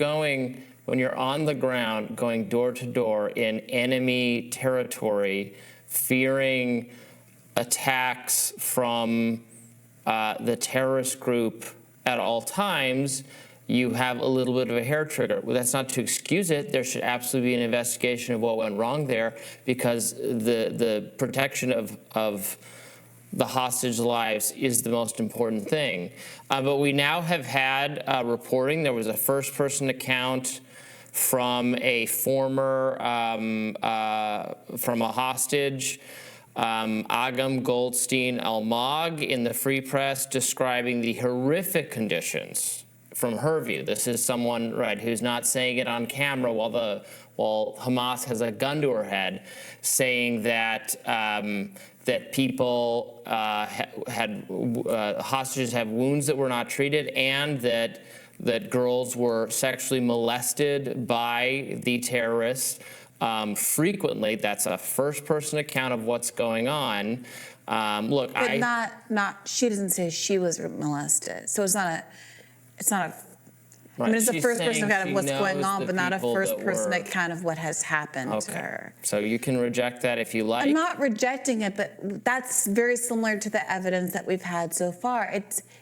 you're on the ground, going door to door in enemy territory, fearing attacks from the terrorist group at all times, you have a little bit of a hair trigger. Well, that's not to excuse it. There should absolutely be an investigation of what went wrong there, because the protection of the hostage lives is the most important thing. But we now have had reporting. There was a first-person account from a former, from a hostage, Agam Goldstein Almag, in the Free Press, describing the horrific conditions from her view. This is someone, right, who's not saying it on camera while Hamas has a gun to her head, saying that that people hostages have wounds that were not treated, and that girls were sexually molested by the terrorists frequently. That's a first-person account of what's going on. Look, but not. She doesn't say she was molested, so it's not a. Right. I mean, it's a first-person account of what's going on, but not a first-person account of what has happened to her. So you can reject that if you like. I'm not rejecting it, but that's very similar to the evidence that we've had so far.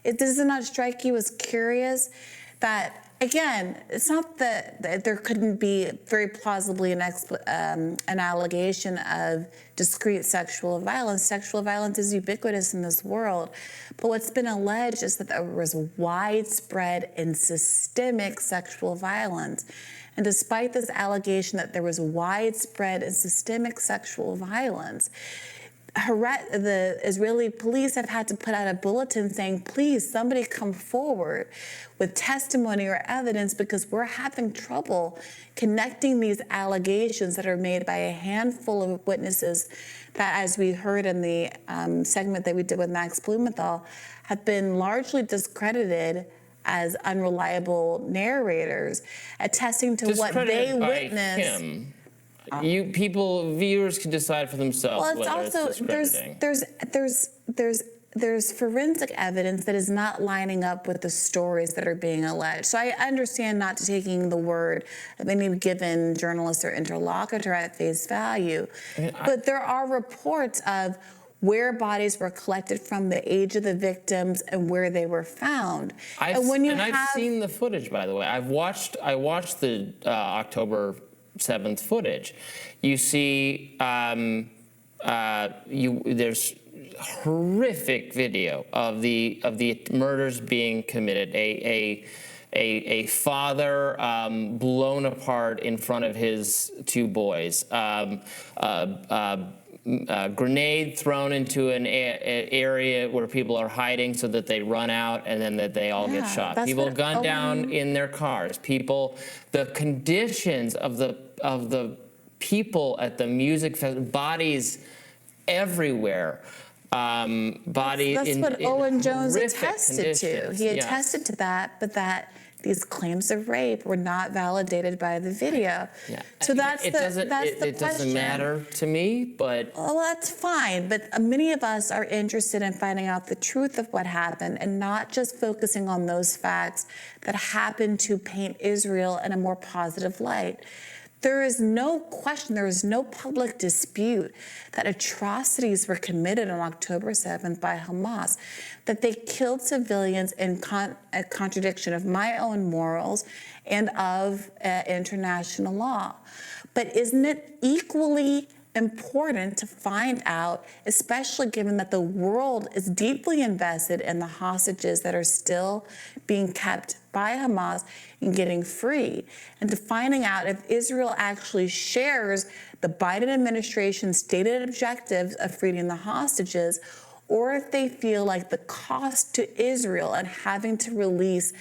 Does it not strike you as curious that, again, it's not that there couldn't be very plausibly an allegation of discrete sexual violence. Sexual violence is ubiquitous in this world. But what's been alleged is that there was widespread and systemic sexual violence. And despite this allegation that there was widespread and systemic sexual violence, the Israeli police have had to put out a bulletin saying, please, somebody come forward with testimony or evidence, because we're having trouble connecting these allegations that are made by a handful of witnesses that, as we heard in the segment that we did with Max Blumenthal, have been largely discredited as unreliable narrators, attesting to what they witnessed. Viewers can decide for themselves. Well, it's also there's forensic evidence that is not lining up with the stories that are being alleged. So I understand not taking the word of any given journalist or interlocutor at face value, but there are reports of where bodies were collected from, the age of the victims, and where they were found. I've seen the footage, by the way. I watched the October 7th footage. You see, there's horrific video of the murders being committed. A father blown apart in front of his two boys. Grenade thrown into an area where people are hiding so that they run out, and then that they all get shot. People gunned down in their cars. The conditions of the people at the music festival, bodies everywhere. That's what Owen Jones attested to. He attested to that, but that these claims of rape were not validated by the video. Yeah. So it doesn't matter to me, but... Well, that's fine, but many of us are interested in finding out the truth of what happened and not just focusing on those facts that happen to paint Israel in a more positive light. There is no question, there is no public dispute that atrocities were committed on October 7th by Hamas, that they killed civilians in a contradiction of my own morals and of international law. But isn't it equally important to find out, especially given that the world is deeply invested in the hostages that are still being kept by Hamas and getting free, and to finding out if Israel actually shares the Biden administration's stated objectives of freeing the hostages, or if they feel like the cost to Israel and having to release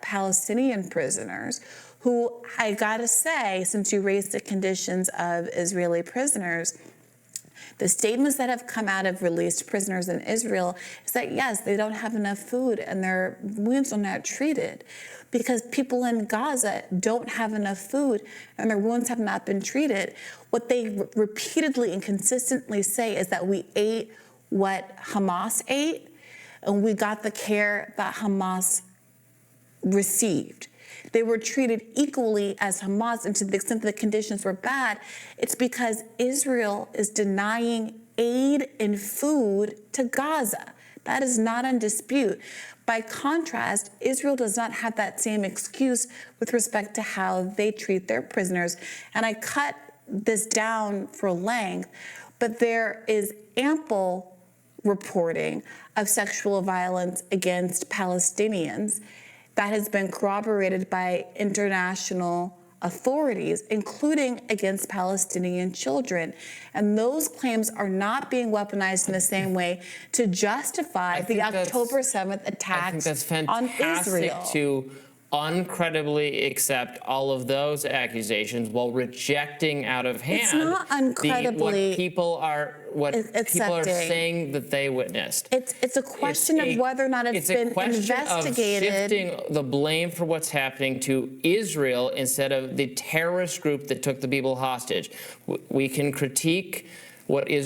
Palestinian prisoners, who, I gotta say, since you raised the conditions of Israeli prisoners, the statements that have come out of released prisoners in Israel is that, yes, they don't have enough food and their wounds are not treated, because people in Gaza don't have enough food and their wounds have not been treated. What they repeatedly and consistently say is that we ate what Hamas ate and we got the care that Hamas received. they were treated equally as Hamas, and to the extent that the conditions were bad, it's because Israel is denying aid and food to Gaza. That is not in dispute. By contrast, Israel does not have that same excuse with respect to how they treat their prisoners. And I cut this down for length, but there is ample reporting of sexual violence against Palestinians that has been corroborated by international authorities, including against Palestinian children. And those claims are not being weaponized in the same way to justify the October 7th attacks I think that's on fantastic Israel. to uncreditably accept all of those accusations while rejecting out of hand It's not uncredibly what people are accepting. saying that they witnessed. It's a question of whether or not it's been investigated. Of shifting the blame for what's happening to Israel instead of the terrorist group that took the people hostage. We can critique what Israel